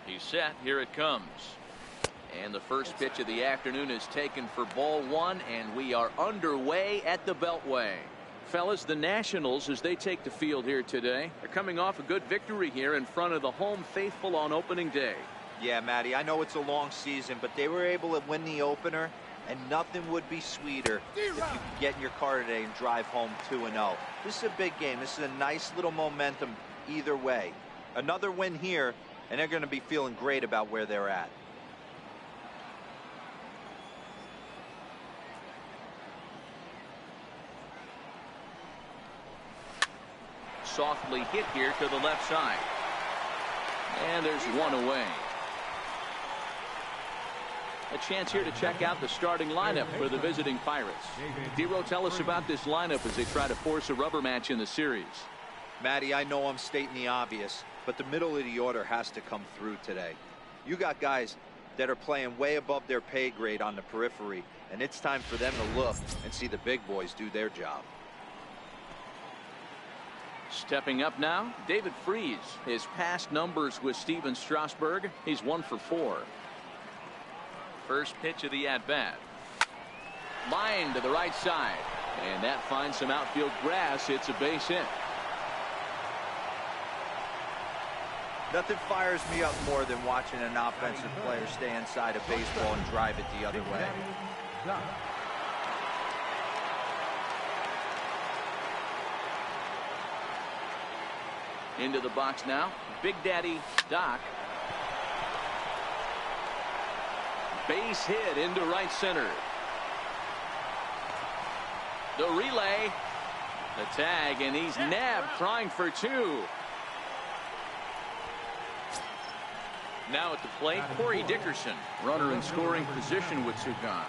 He's set. Here it comes. And the first pitch of the afternoon is taken for ball one, and we are underway at the Beltway. Fellas, the Nationals, as they take the field here today, are coming off a good victory here in front of the home faithful on opening day. Yeah, Matty, I know it's a long season, but they were able to win the opener, and nothing would be sweeter if you could get in your car today and drive home 2-0. This is a big game. This is a nice little momentum either way. Another win here, and they're going to be feeling great about where they're at. Softly hit here to the left side. And there's one away. A chance here to check out the starting lineup for the visiting Pirates. Dero, tell us about this lineup as they try to force a rubber match in the series. Matty, I know I'm stating the obvious, but the middle of the order has to come through today. You got guys that are playing way above their pay grade on the periphery, and it's time for them to look and see the big boys do their job. Stepping up now, David Freese. His past numbers with Steven Strasburg, he's 1 for 4. First pitch of the at-bat. Line to the right side. And that finds some outfield grass. It's a base hit. Nothing fires me up more than watching an offensive player stay inside a baseball and drive it the other way. Into the box now, Big Daddy Doc. Base hit into right center. The relay, the tag, and he's nabbed, trying for 2. Now at the plate, Corey Dickerson, runner in scoring position with Sugan.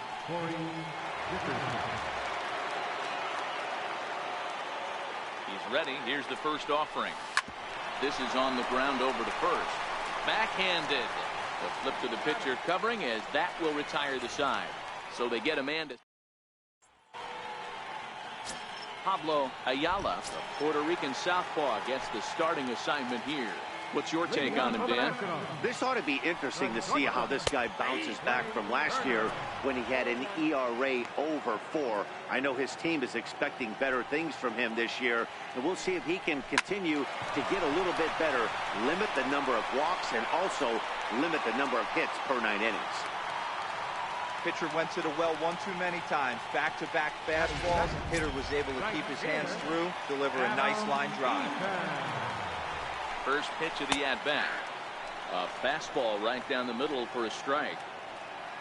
He's ready. Here's the first offering. This is on the ground over to first. Backhanded. The flip to the pitcher covering, as that will retire the side. So they get a man to Pablo Ayala, the Puerto Rican southpaw, gets the starting assignment here. What's your take on him, Dan? This ought to be interesting to see how this guy bounces back from last year when he had an ERA over 4. I know his team is expecting better things from him this year, and we'll see if he can continue to get a little bit better, limit the number of walks, and also limit the number of hits per 9 innings. Pitcher went to the well one too many times. Back-to-back fastballs. Hitter was able to keep his hands through, deliver a nice line drive. First pitch of the at-bat. A fastball right down the middle for a strike.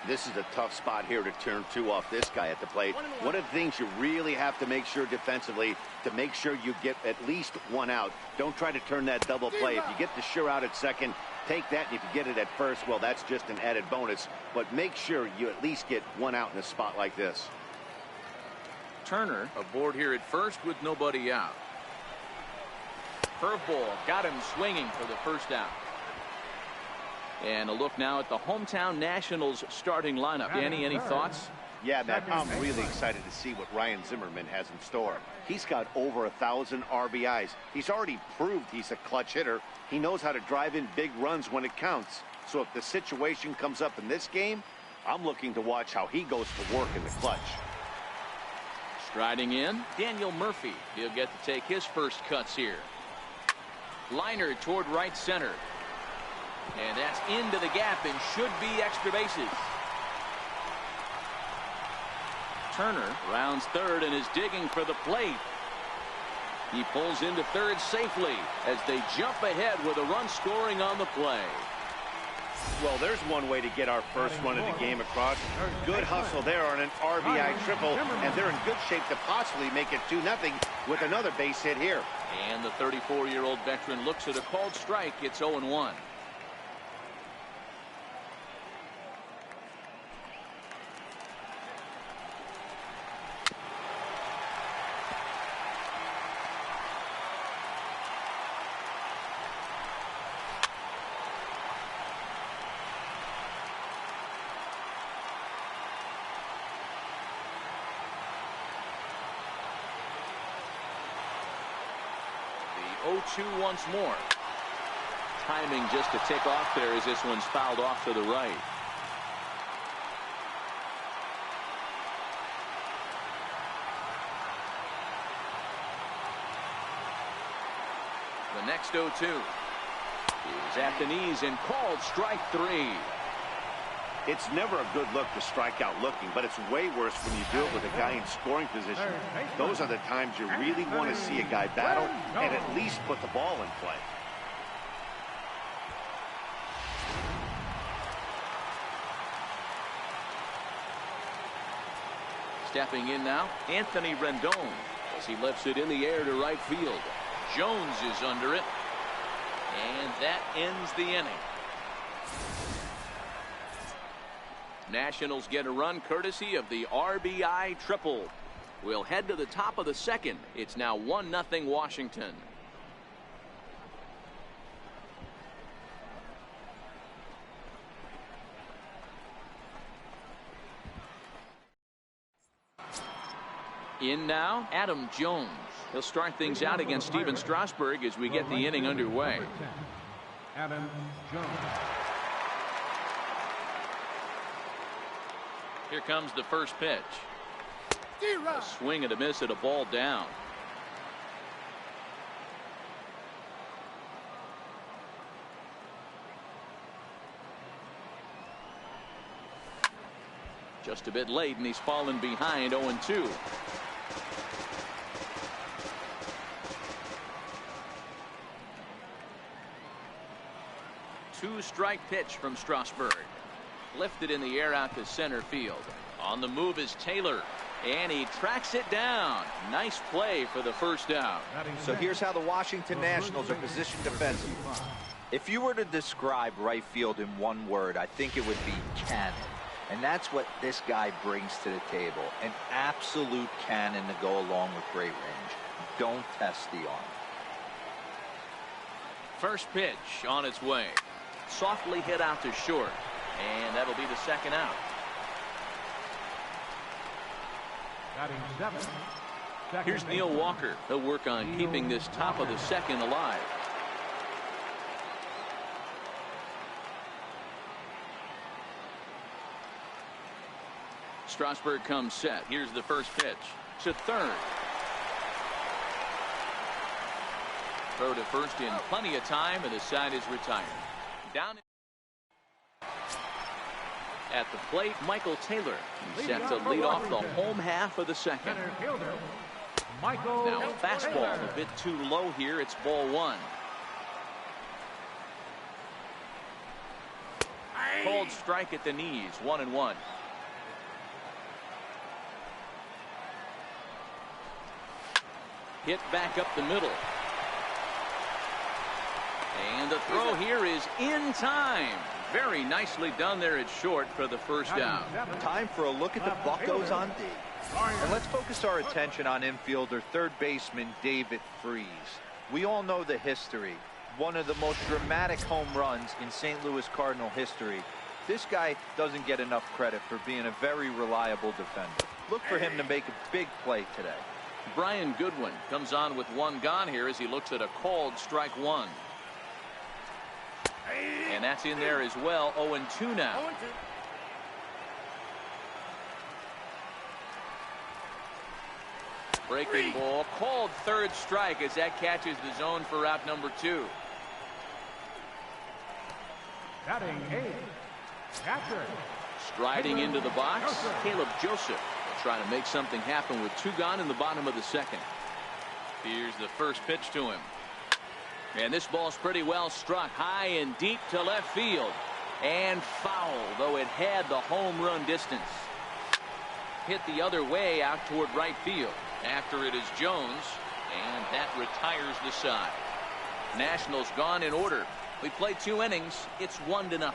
This is a tough spot here to turn 2 off this guy at the plate. One of the things you really have to make sure defensively, to make sure you get at least 1 out. Don't try to turn that double play. If you get the sure out at second, take that, and if you get it at first, well, that's just an added bonus. But make sure you at least get 1 out in a spot like this. Turner aboard here at first with nobody out. Curveball got him swinging for the first out. And a look now at the hometown Nationals starting lineup. Danny, any thoughts? Yeah, Matt, I'm really excited to see what Ryan Zimmerman has in store. He's got over 1,000 RBIs. He's already proved he's a clutch hitter. He knows how to drive in big runs when it counts. So if the situation comes up in this game, I'm looking to watch how he goes to work in the clutch. Striding in, Daniel Murphy. He'll get to take his first cuts here. Liner toward right center. And that's into the gap and should be extra bases. Turner rounds third and is digging for the plate. He pulls into third safely as they jump ahead with a run scoring on the play. Well, there's one way to get our first run of the game across. Good hustle there on an RBI triple, and they're in good shape to possibly make it 2-0 with another base hit here. And the 34-year-old veteran looks at a called strike. It's 0-1. 0-2 once more. Timing just to tick off there as this one's fouled off to the right. The next 0-2 is at the knees and called strike 3. It's never a good look to strike out looking, but it's way worse when you do it with a guy in scoring position. Those are the times you really want to see a guy battle and at least put the ball in play. Stepping in now, Anthony Rendon as he lifts it in the air to right field. Jones is under it, and that ends the inning. Nationals get a run courtesy of the RBI triple. We'll head to the top of the second. It's now 1-0 Washington. In now, Adam Jones. He'll start things out against Steven Strasburg as we get the inning underway. Adam Jones. Here comes the first pitch. A swing and a miss at a ball down. Just a bit late, and he's fallen behind 0-2. Two-strike pitch from Strasburg. Lifted in the air out to center field. On the move is Taylor, and he tracks it down. Nice play for the first out. So here's how the Washington Nationals are positioned defensively. If you were to describe right field in one word, I think it would be cannon. And that's what this guy brings to the table. An absolute cannon to go along with great range. Don't test the arm. First pitch on its way. Softly hit out to short. And that'll be the second out. Here's Neil Walker. He'll work on keeping this top of the second alive. Strasburg comes set. Here's the first pitch. To third. Throw to first in plenty of time, and the side is retired. Down at the plate, Michael Taylor. He's set to lead off the home half of the second. Now fastball a bit too low here. It's ball one. Cold strike at the knees. 1-1. Hit back up the middle. And the throw here is in time. Very nicely done there at short for the first down. Time for a look at the Buccos on D. And let's focus our attention on infielder third baseman David Freese. We all know the history. One of the most dramatic home runs in St. Louis Cardinal history. This guy doesn't get enough credit for being a very reliable defender. Look for him to make a big play today. Brian Goodwin comes on with one gone here as he looks at a called strike one. And that's in there as well. 0-2 now. Breaking ball, called third strike as that catches the zone for out number 2. Batting eighth, catcher. Striding into the box, Caleb Joseph will try to make something happen with 2 gone in the bottom of the second. Here's the first pitch to him. And this ball's pretty well struck high and deep to left field. And foul, though it had the home run distance. Hit the other way out toward right field. After it is Jones, and that retires the side. Nationals gone in order. We played 2 innings. It's 1-0.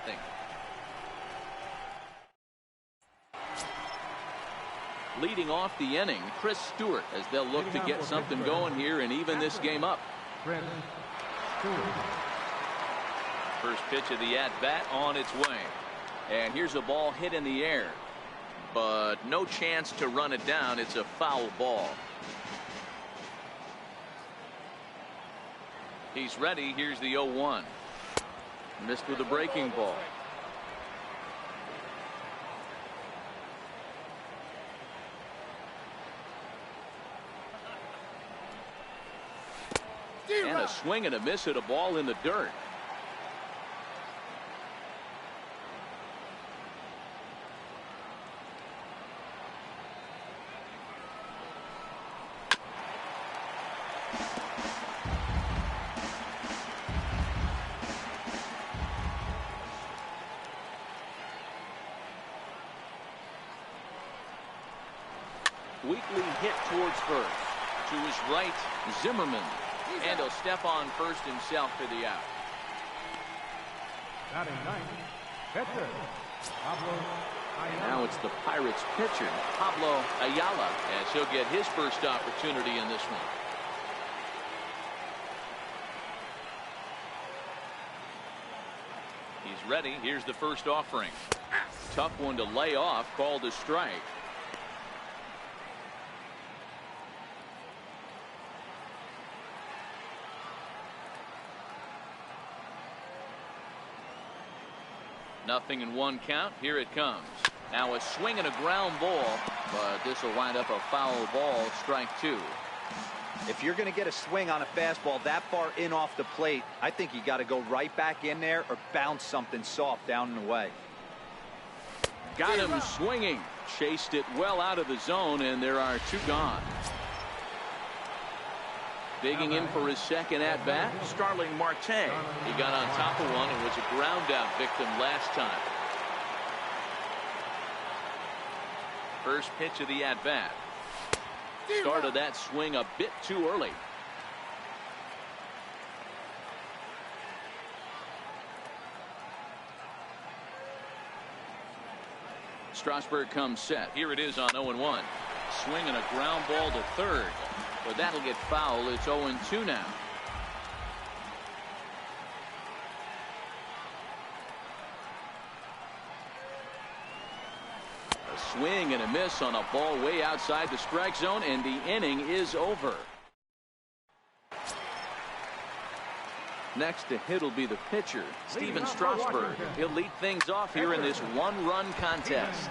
Leading off the inning, Chris Stewart, as they'll look to get something going here and even this game up. First pitch of the at-bat on its way. And here's a ball hit in the air. But no chance to run it down. It's a foul ball. He's ready. Here's the 0-1. Missed with a breaking ball. And a swing and a miss at a ball in the dirt. Weakly hit towards first. To his right, Zimmerman. And he'll step on first himself for the out. Batting ninth, pitcher, Pablo Ayala. Now it's the Pirates pitcher, Pablo Ayala, as he'll get his first opportunity in this one. He's ready. Here's the first offering. Tough one to lay off, called a strike. Nothing in one count. Here it comes. Now a swing and a ground ball, but this will wind up a foul ball. Strike two. If you're going to get a swing on a fastball that far in off the plate, I think you got to go right back in there or bounce something soft down and away. Got him swinging. Chased it well out of the zone, and there are two gone. Digging in for his second at-bat, Starling Marte. He got on top of one and was a ground-out victim last time. First pitch of the at-bat. Started that swing a bit too early. Strasburg comes set. Here it is on 0-1. Swing and a ground ball to third. But that'll get foul. It's 0-2 now. A swing and a miss on a ball way outside the strike zone, and the inning is over. Next to hit will be the pitcher, Steven Strasburg. He'll lead things off here in this one-run contest.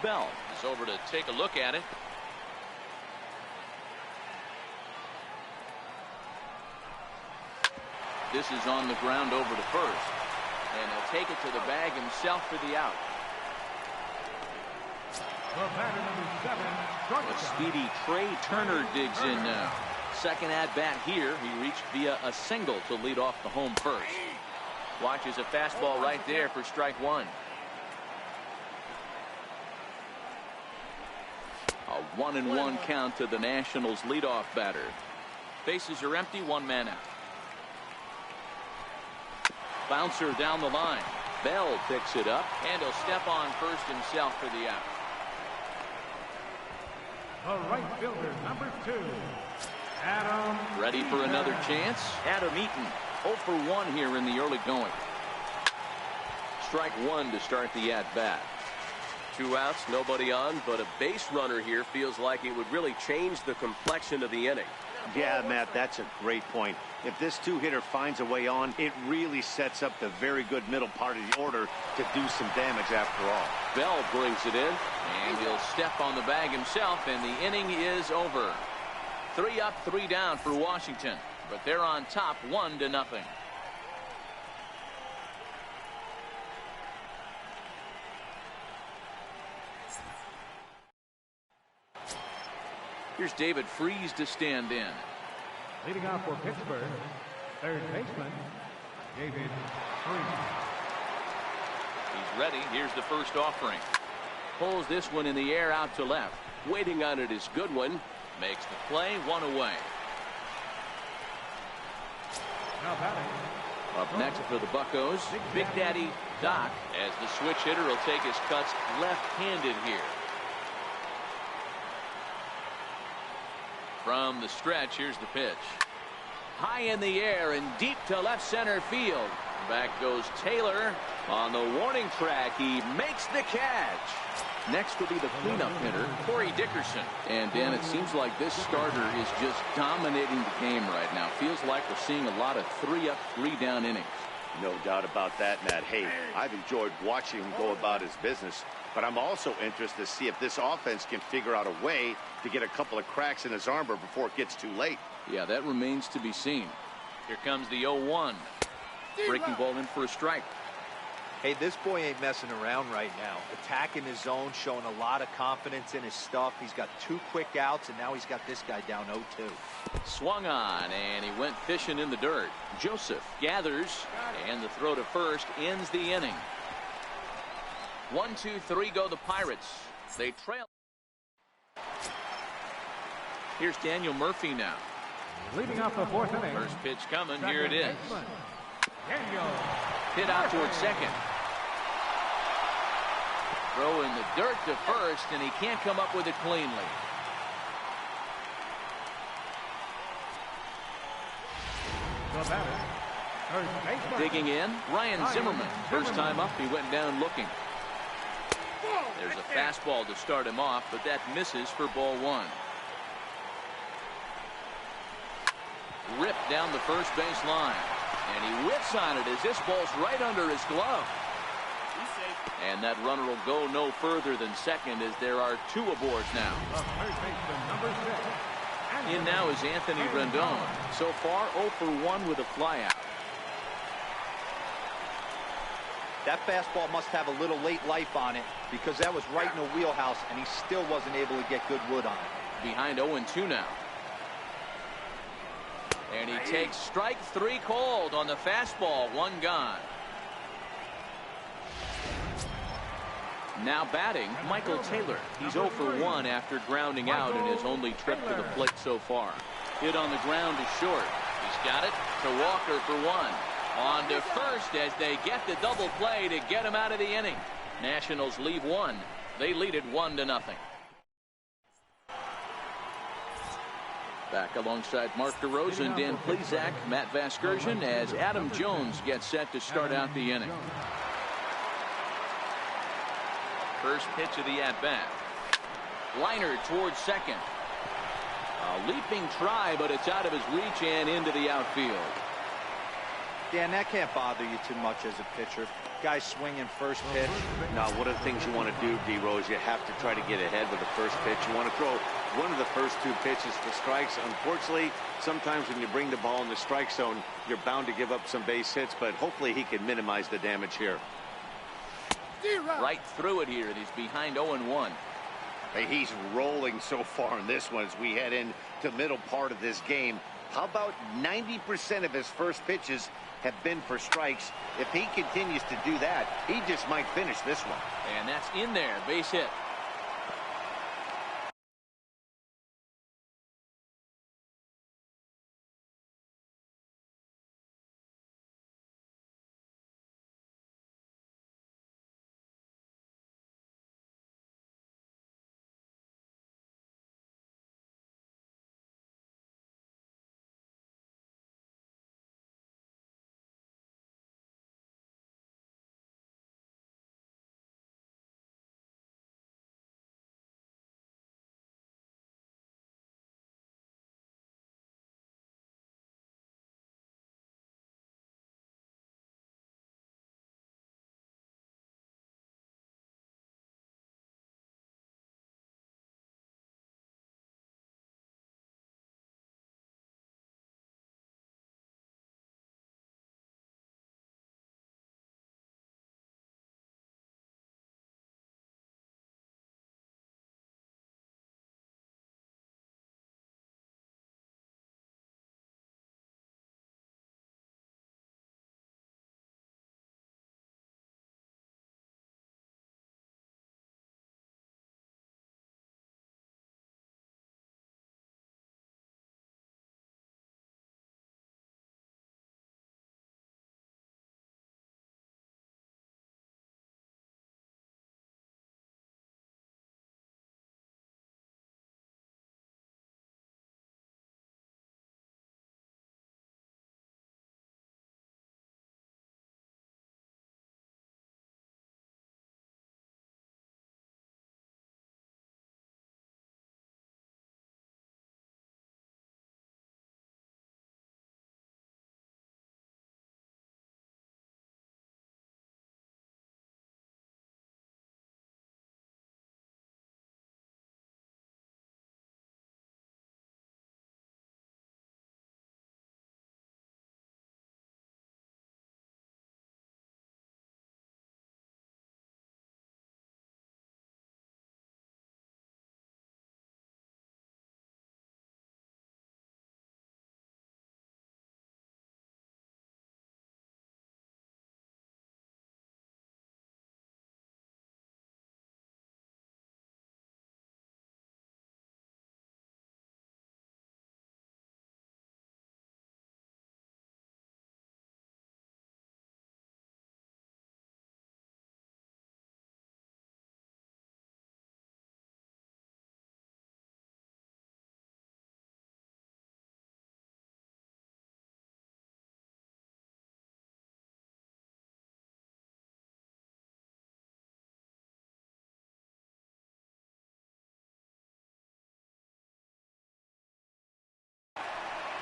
Bell is over to take a look at it. This is on the ground over to first, and he'll take it to the bag himself for the out. A speedy Trey Turner digs in now. Second at bat here. He reached via a single to lead off the home first. Watches a fastball right there for strike one. A 1-1 count to the Nationals leadoff batter. Bases are empty, one man out. Bouncer down the line. Bell picks it up, and he'll step on first himself for the out. The right fielder, number 2, Adam. Ready for another chance? Adam Eaton, 0 for 1 here in the early going. Strike one to start the at-bat. 2 outs, nobody on, but a base runner here feels like it would really change the complexion of the inning. Yeah, Matt, that's a great point. If this two-hitter finds a way on, it really sets up the very good middle part of the order to do some damage after all. Bell brings it in, and he'll step on the bag himself, and the inning is over. 3 up, 3 down for Washington, but they're on top 1-0. Here's David Freese to stand in. Leading off for Pittsburgh, third baseman, David Freese. He's ready. Here's the first offering. Pulls this one in the air out to left. Waiting on it is Goodwin. Makes the play, 1 away. Now batting. Up next for the Buccos, Big Daddy Doc, as the switch hitter will take his cuts left-handed here. From the stretch, here's the pitch. High in the air and deep to left center field. Back goes Taylor on the warning track. He makes the catch. Next will be the cleanup hitter, Corey Dickerson. And, Dan, it seems like this starter is just dominating the game right now. Feels like we're seeing a lot of 3-up, 3-down innings. No doubt about that, Matt. Hey, I've enjoyed watching him go about his business, but I'm also interested to see if this offense can figure out a way to get a couple of cracks in his armor before it gets too late. Yeah, that remains to be seen. Here comes the 0-1. Breaking ball in for a strike. Hey, this boy ain't messing around right now. Attacking his zone, showing a lot of confidence in his stuff. He's got 2 quick outs, and now he's got this guy down 0-2. Swung on, and he went fishing in the dirt. Joseph gathers, and the throw to first ends the inning. 1-2-3 go the Pirates. They trail. Here's Daniel Murphy now. Leading off the 4th inning. First pitch coming. Here it is. Daniel. Hit out towards second. Throw in the dirt to first, and he can't come up with it cleanly. The batter. First baseman. Digging in, Ryan Zimmerman. First time up, he went down looking. There's a fastball to start him off, but that misses for ball 1. Ripped down the first base line. And he whips on it as this ball's right under his glove. And that runner will go no further than second as there are 2 aboard now. Third baseman, number 6. In now is Anthony Rendon. So far 0 for 1 with a flyout. That fastball must have a little late life on it because that was right in the wheelhouse, and he still wasn't able to get good wood on it. Behind 0-2 now. And he takes strike 3 called on the fastball. 1 gone. Now batting, Michael Taylor. He's 0 for 1 after grounding out in his only trip to the plate so far. Hit on the ground to short. He's got it to Walker for 1. On to first as they get the double play to get him out of the inning. Nationals leave 1. They lead it 1-0. Back alongside Mark DeRosa, Dan Plesac, Matt Vasgersian as Adam Jones gets set to start out the inning. First pitch of the at-bat. Liner towards second. A leaping try, but it's out of his reach and into the outfield. Dan, that can't bother you too much as a pitcher. Guy swinging first pitch. Now, one of the things you want to do, D-Rose, you have to try to get ahead with the first pitch. You want to throw one of the first 2 pitches for strikes. Unfortunately, sometimes when you bring the ball in the strike zone, you're bound to give up some base hits, but hopefully he can minimize the damage here. Right through it here. He's behind 0-1. Hey, he's rolling so far in this one as we head into the middle part of this game. How about 90% of his first pitches have been for strikes? If he continues to do that, he just might finish this one. And that's in there. Base hit.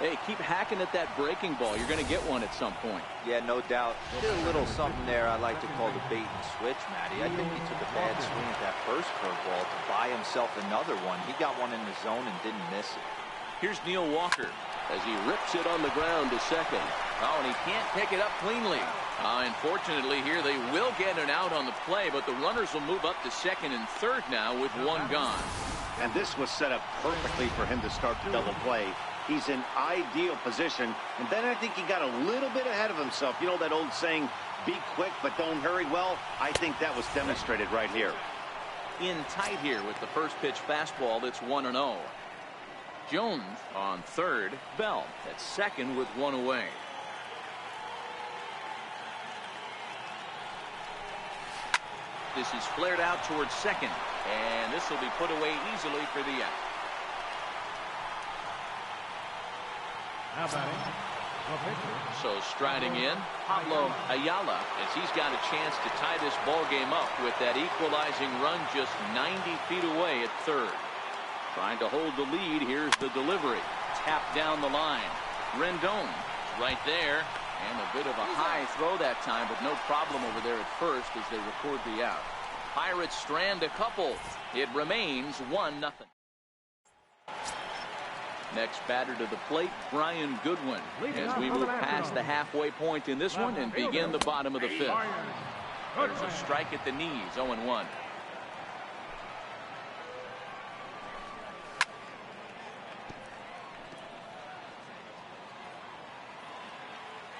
Hey, keep hacking at that breaking ball. You're going to get one at some point. Yeah, no doubt. Did a little something there I like to call the bait and switch, Matty. I think he took a bad swing at that first curveball to buy himself another one. He got one in the zone and didn't miss it. Here's Neil Walker as he rips it on the ground to second. Oh, and he can't pick it up cleanly. Unfortunately here they will get an out on the play, but the runners will move up to second and third now with one gone. And this was set up perfectly for him to start the double play. He's in ideal position, and then I think he got a little bit ahead of himself. You know that old saying, be quick but don't hurry? Well, I think that was demonstrated right here. In tight here with the first pitch fastball that's 1-0. Jones on third, Bell at second with one away. This is flared out towards second, and this will be put away easily for the out. Now batting, the pitcher. So striding in, Pablo Ayala, as he's got a chance to tie this ball game up with that equalizing run just 90 feet away at third. Trying to hold the lead. Here's the delivery. Tapped down the line. Rendon right there. And a bit of a high throw that time, but no problem over there at first as they record the out. Pirates strand a couple. It remains 1-0. Next batter to the plate, Brian Goodwin, as we move past the halfway point in this one and begin the bottom of the fifth. There's a strike at the knees, 0-1.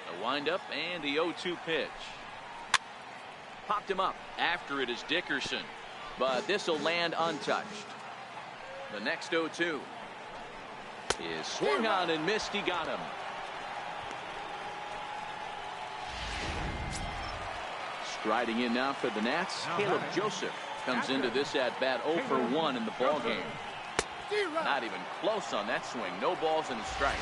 The windup and the 0-2 pitch. Popped him up. After it is Dickerson, but this will land untouched. The next 0-2 is swung on and missed. He got him. Striding in now for the Nats, Caleb Joseph comes into this at bat 0 for 1 in the ball game. Not even close on that swing. No balls and a strike.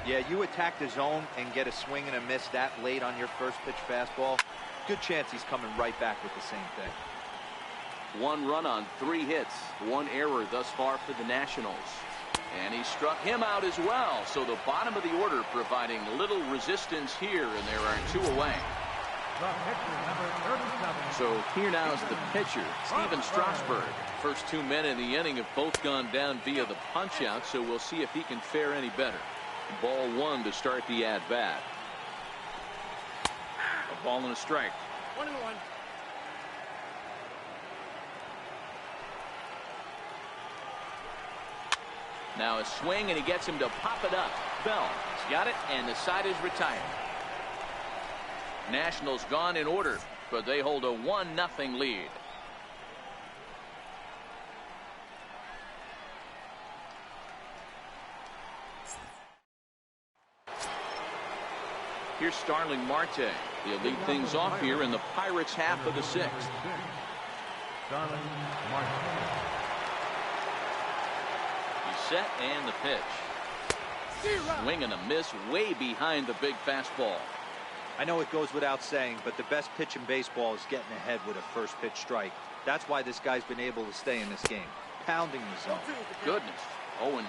Yeah, you attack the zone and get a swing and a miss that late on your first pitch fastball. Good chance he's coming right back with the same thing. 1 run on 3 hits, 1 error thus far for the Nationals. And he struck him out as well. So the bottom of the order providing little resistance here, and there are 2 away. The pitcher, number 37. So here now is the pitcher, Steven Strasburg. First 2 men in the inning have both gone down via the punch out, so we'll see if he can fare any better. Ball 1 to start the at bat. A ball and a strike. 1-1. Now a swing, and he gets him to pop it up. Bell has got it, and the side is retired. Nationals gone in order, but they hold a 1-0 lead. Here's Starling Marte. He'll lead things off here in the Pirates' half of the 6th. Starling Marte. He's set, and the pitch. Swing and a miss way behind the big fastball. I know it goes without saying, but the best pitch in baseball is getting ahead with a first pitch strike. That's why this guy's been able to stay in this game. Pounding the zone. Goodness. 0-2.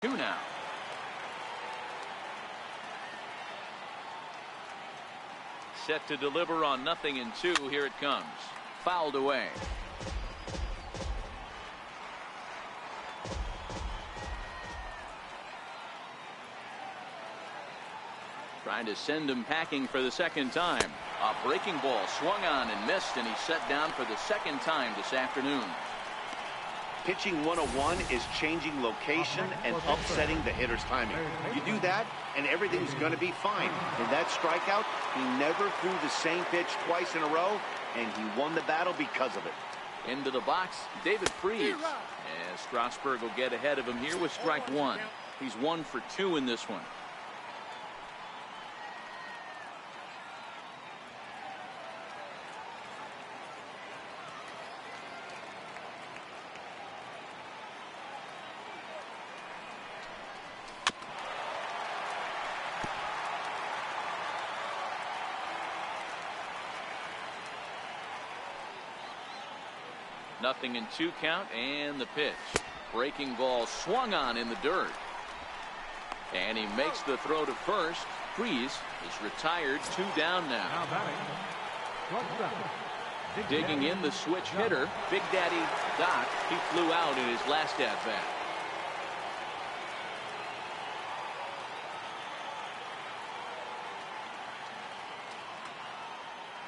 2 now. Set to deliver on 0-2. Here it comes. Fouled away. Trying to send him packing for the second time. A breaking ball swung on and missed, and he's set down for the second time this afternoon. Pitching 101 is changing location and upsetting the hitter's timing. You do that, and everything's going to be fine. In that strikeout, he never threw the same pitch twice in a row, and he won the battle because of it. Into the box, David Freese. And Strasburg will get ahead of him here with strike 1. He's 1 for 2 in this one. Nothing in 2 count, and the pitch. Breaking ball swung on in the dirt. And he makes the throw to first. Freese is retired. 2 down now. Digging in the switch hitter, Big Daddy Doc. He flew out in his last at bat.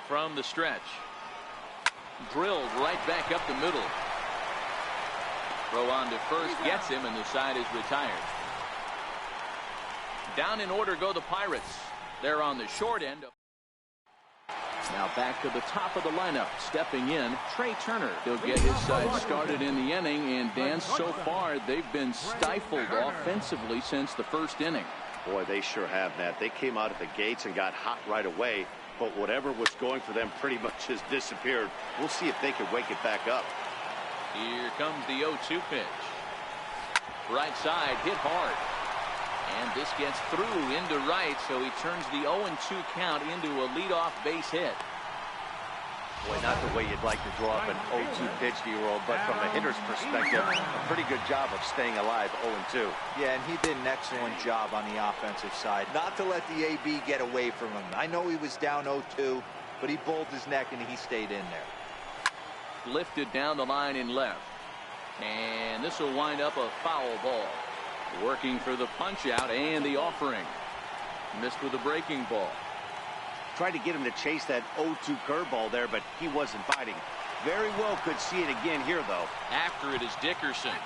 From the stretch. Drilled right back up the middle. Throw on to first, gets him, and the side is retired. Down in order go the Pirates. They're on the short end. Now back to the top of the lineup. Stepping in, Trey Turner. He'll get his side started in the inning, and Dan, so far they've been stifled offensively since the first inning. Boy, they sure have, Matt. They came out of the gates and got hot right away. But whatever was going for them pretty much has disappeared. We'll see if they can wake it back up. Here comes the 0-2 pitch. Right side, hit hard. And this gets through into right, so he turns the 0-2 count into a leadoff base hit. Boy, not the way you'd like to draw up an 0-2 pitch to your old, but from a hitter's perspective, a pretty good job of staying alive 0-2. Yeah, and he did an excellent job on the offensive side. Not to let the AB get away from him. I know he was down 0-2, but he bowled his neck and he stayed in there. Lifted down the line in left. And this will wind up a foul ball. Working for the punch out and the offering. Missed with a breaking ball. Tried to get him to chase that 0-2 curveball there, but he wasn't biting. Very well could see it again here, though. After it is Dickerson.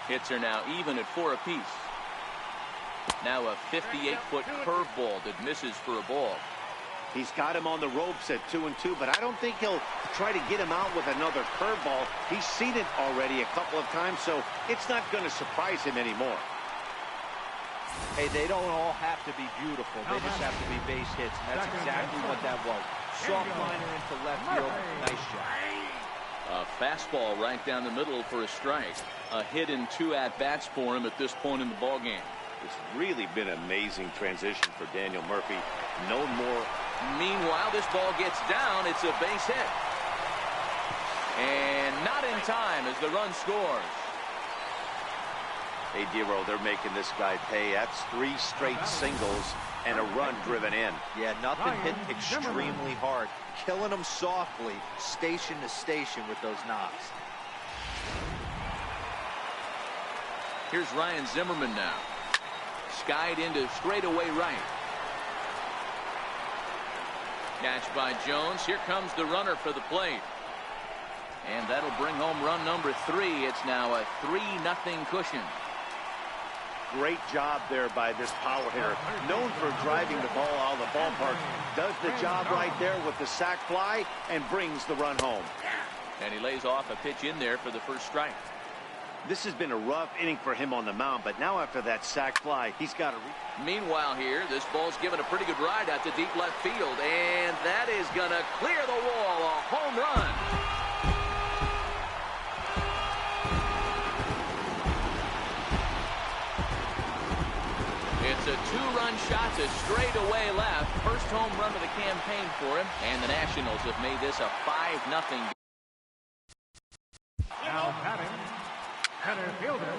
Hits are now even at 4 apiece. Now a 58-foot curveball that misses for a ball. He's got him on the ropes at 2-2, but I don't think he'll try to get him out with another curveball. He's seen it already a couple of times, so it's not going to surprise him anymore. Hey, they don't all have to be beautiful. They just have to be base hits, and that's exactly what that was. Soft liner into left field. Nice shot. A fastball right down the middle for a strike. A hit in 2 at-bats for him at this point in the ballgame. It's really been an amazing transition for Daniel Murphy. No more. Meanwhile, this ball gets down. It's a base hit. And not in time as the run scores. Hey, Dero, they're making this guy pay. That's 3 straight singles and a run driven in. Yeah, nothing hit extremely hard. Killing them softly, station to station with those knocks. Here's Ryan Zimmerman now. Skied into straightaway right. Catch by Jones. Here comes the runner for the plate. And that'll bring home run number 3. It's now a 3-0 cushion. Great job there by this power hitter. Known for driving the ball out of the ballpark. Does the job right there with the sac fly and brings the run home. And he lays off a pitch in there for the first strike. This has been a rough inning for him on the mound, but now after that sac fly, he's got to. Meanwhile here, this ball's given a pretty good ride out to deep left field, and that is going to clear the wall. A home run. It's a 2-run shot to straightaway left. First home run of the campaign for him, and the Nationals have made this a 5-0. Now batting, center fielder,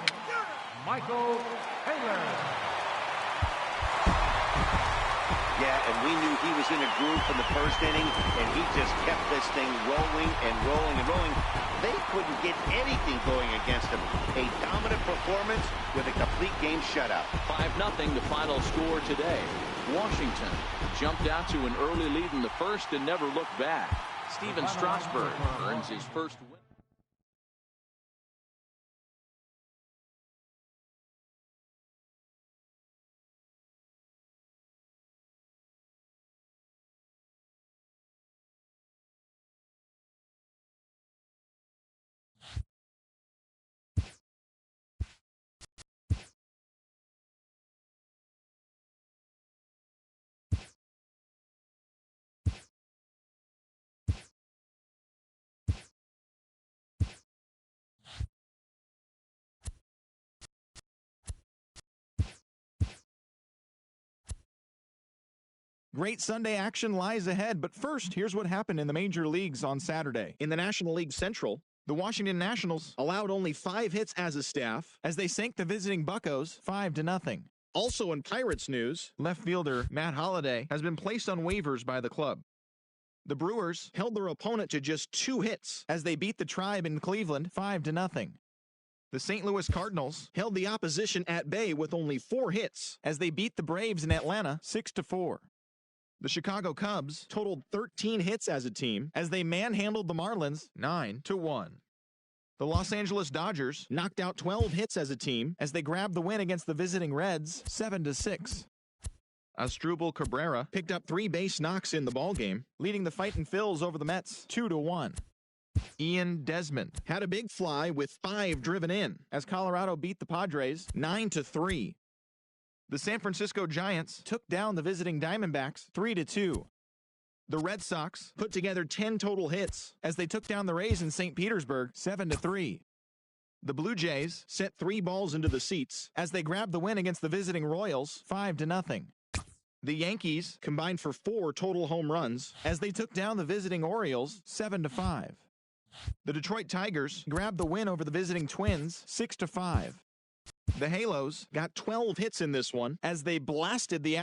Michael Taylor. Yeah, and we knew he was in a groove from the first inning, and he just kept this thing rolling and rolling and rolling. They couldn't get anything going against him. A dominant performance with a complete game shutout. 5-0 the final score today. Washington jumped out to an early lead in the first and never looked back. Steven Strasburg earns his first win. Great Sunday action lies ahead, but first, here's what happened in the major leagues on Saturday. In the National League Central, the Washington Nationals allowed only 5 hits as a staff as they sank the visiting Buccos 5-0. Also in Pirates news, left fielder Matt Holliday has been placed on waivers by the club. The Brewers held their opponent to just 2 hits as they beat the Tribe in Cleveland 5-0. The St. Louis Cardinals held the opposition at bay with only 4 hits as they beat the Braves in Atlanta 6-4. The Chicago Cubs totaled 13 hits as a team as they manhandled the Marlins 9-1. The Los Angeles Dodgers knocked out 12 hits as a team as they grabbed the win against the visiting Reds 7-6. Asdrubal Cabrera picked up 3 base knocks in the ballgame, leading the Fightin' Phils over the Mets 2-1. Ian Desmond had a big fly with 5 driven in as Colorado beat the Padres 9-3. The San Francisco Giants took down the visiting Diamondbacks 3-2. The Red Sox put together 10 total hits as they took down the Rays in St. Petersburg 7-3. The Blue Jays sent 3 balls into the seats as they grabbed the win against the visiting Royals 5-0. The Yankees combined for 4 total home runs as they took down the visiting Orioles 7-5. The Detroit Tigers grabbed the win over the visiting Twins 6-5. The Halos got 12 hits in this one as they blasted the